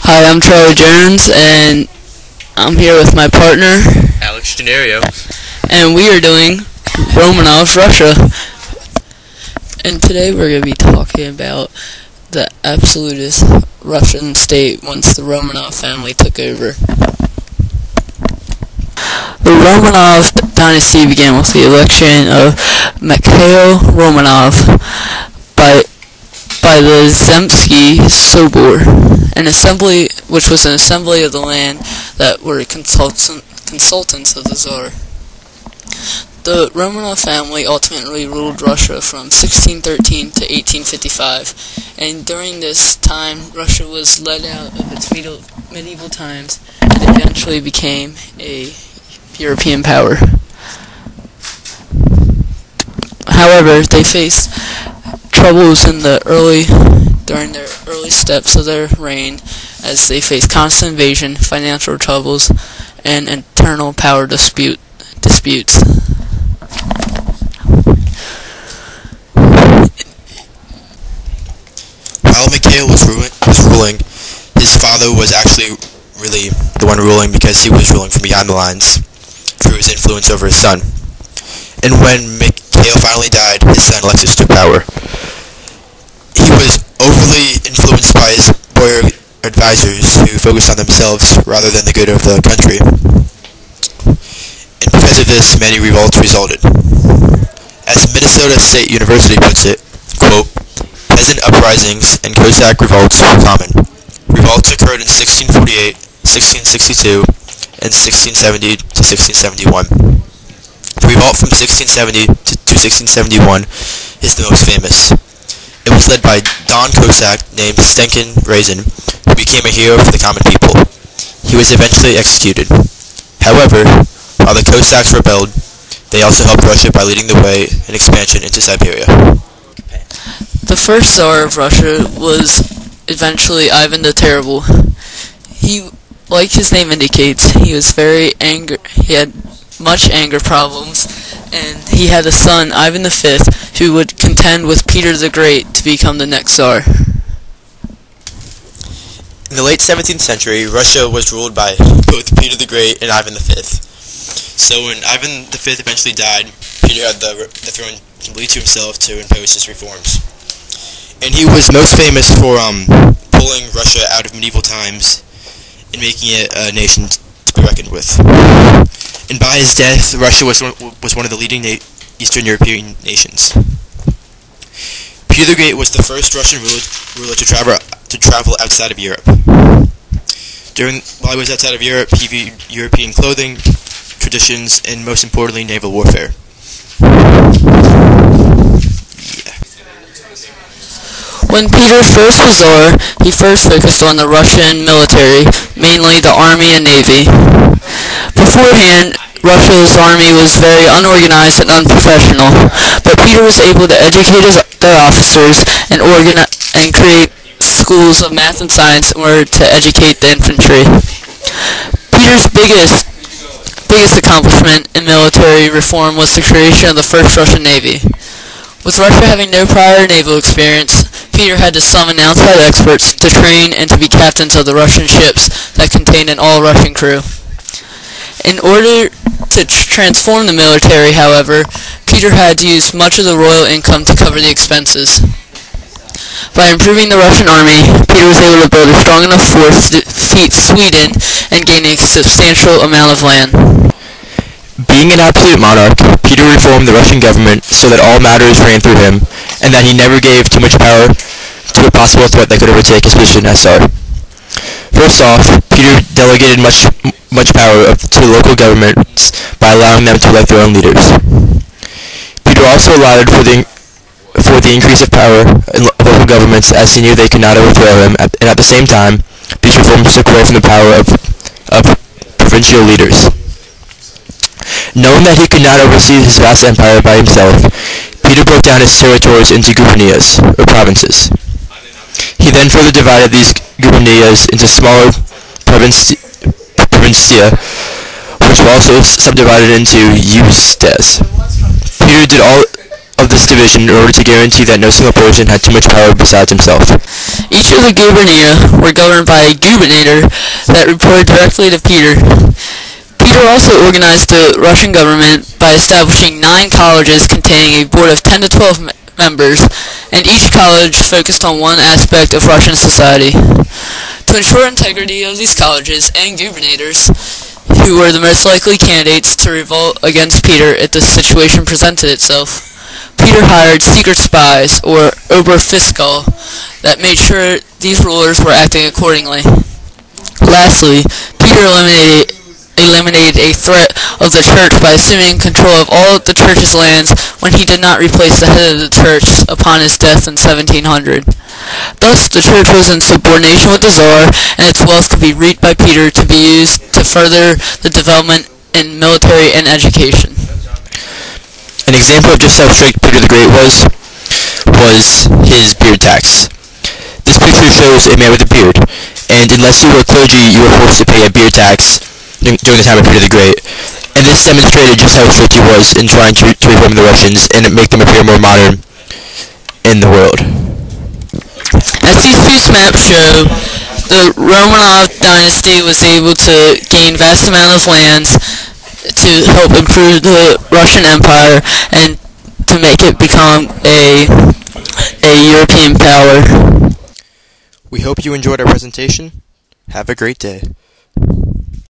Hi, I'm Charlie Jones, and I'm here with my partner, Alex Denario. and we are doing Romanov's Russia. And today we're going to be talking about the absolutist Russian state once the Romanov family took over. The Romanov dynasty began with the election of Mikhail Romanov by the Zemsky Sobor, an assembly which was an assembly of the land that were consultants of the Tsar. The Romanov family ultimately ruled Russia from 1613 to 1855, and during this time Russia was led out of its medieval times and eventually became a European power. However, they faced troubles during their early steps of their reign, as they faced constant invasion, financial troubles, and internal power disputes. While Mikhail was ruling, his father was actually really the one ruling because he was ruling from behind the lines through his influence over his son. And when Mikhail finally died, his son Alexis took power. He was overly influenced by his boyar advisors who focused on themselves rather than the good of the country. And because of this, many revolts resulted. As Minnesota State University puts it, quote, peasant uprisings and Cossack revolts were common. Revolts occurred in 1648, 1662, and 1670 to 1671. The revolt from 1670 to 1671 is the most famous. It was led by Don Cossack named Stenkin Razin, who became a hero for the common people. He was eventually executed. However, while the Cossacks rebelled, they also helped Russia by leading the way in expansion into Siberia. The first Tsar of Russia was eventually Ivan the Terrible. He, like his name indicates, he was very angry. He had much anger problems, and he had a son, Ivan V, who would contend with Peter the Great to become the next Tsar. In the late 17th century, Russia was ruled by both Peter the Great and Ivan V. So when Ivan V eventually died, Peter had the throne completely to himself to impose his reforms. And he was most famous for pulling Russia out of medieval times and making it a nation to be reckoned with. And by his death, Russia was one of the leading Eastern European nations. Peter the Great was the first Russian ruler to travel outside of Europe. While he was outside of Europe, he viewed European clothing, traditions, and most importantly, naval warfare. When Peter first was Tsar, he first focused on the Russian military, mainly the army and navy. Beforehand, Russia's army was very unorganized and unprofessional, but Peter was able to educate their officers and create schools of math and science in order to educate the infantry. Peter's biggest accomplishment in military reform was the creation of the first Russian Navy. With Russia having no prior naval experience, Peter had to summon outside experts to train and to be captains of the Russian ships that contained an all-Russian crew. In order to transform the military, however, Peter had to use much of the royal income to cover the expenses. By improving the Russian army, Peter was able to build a strong enough force to defeat Sweden and gain a substantial amount of land. Being an absolute monarch, Peter reformed the Russian government so that all matters ran through him, and that he never gave too much power to a possible threat that could overtake his position as Tsar. First off, Peter delegated much power to local governments by allowing them to elect their own leaders. Peter also allowed for the increase of power in local governments, as he knew they could not overthrow him, and at the same time, these reforms took away from the power of provincial leaders. Knowing that he could not oversee his vast empire by himself, Peter broke down his territories into guberniyas, or provinces. He then further divided these guberniyas into smaller provincia, which were also subdivided into uzdez. Peter did all of this division in order to guarantee that no single person had too much power besides himself. Each of the gubernia were governed by a gubernator that reported directly to Peter. Peter also organized the Russian government by establishing 9 colleges containing a board of 10 to 12 members, and each college focused on one aspect of Russian society. To ensure integrity of these colleges and gubernators, who were the most likely candidates to revolt against Peter if the situation presented itself, Peter hired secret spies, or Oberfiskal, that made sure these rulers were acting accordingly. Lastly, Peter eliminated a threat of the church by assuming control of all the church's lands when he did not replace the head of the church upon his death in 1700. Thus, the church was in subordination with the Tsar, and its wealth could be reaped by Peter to be used to further the development in military and education. An example of just how strict Peter the Great was his beard tax. This picture shows a man with a beard, and unless you were clergy, you were forced to pay a beard tax during the time of Peter the Great. And this demonstrated just how strict he was in trying to reform the Russians and make them appear more modern in the world. As these two maps show, the Romanov dynasty was able to gain vast amount of lands to help improve the Russian Empire and to make it become a European power. We hope you enjoyed our presentation. Have a great day.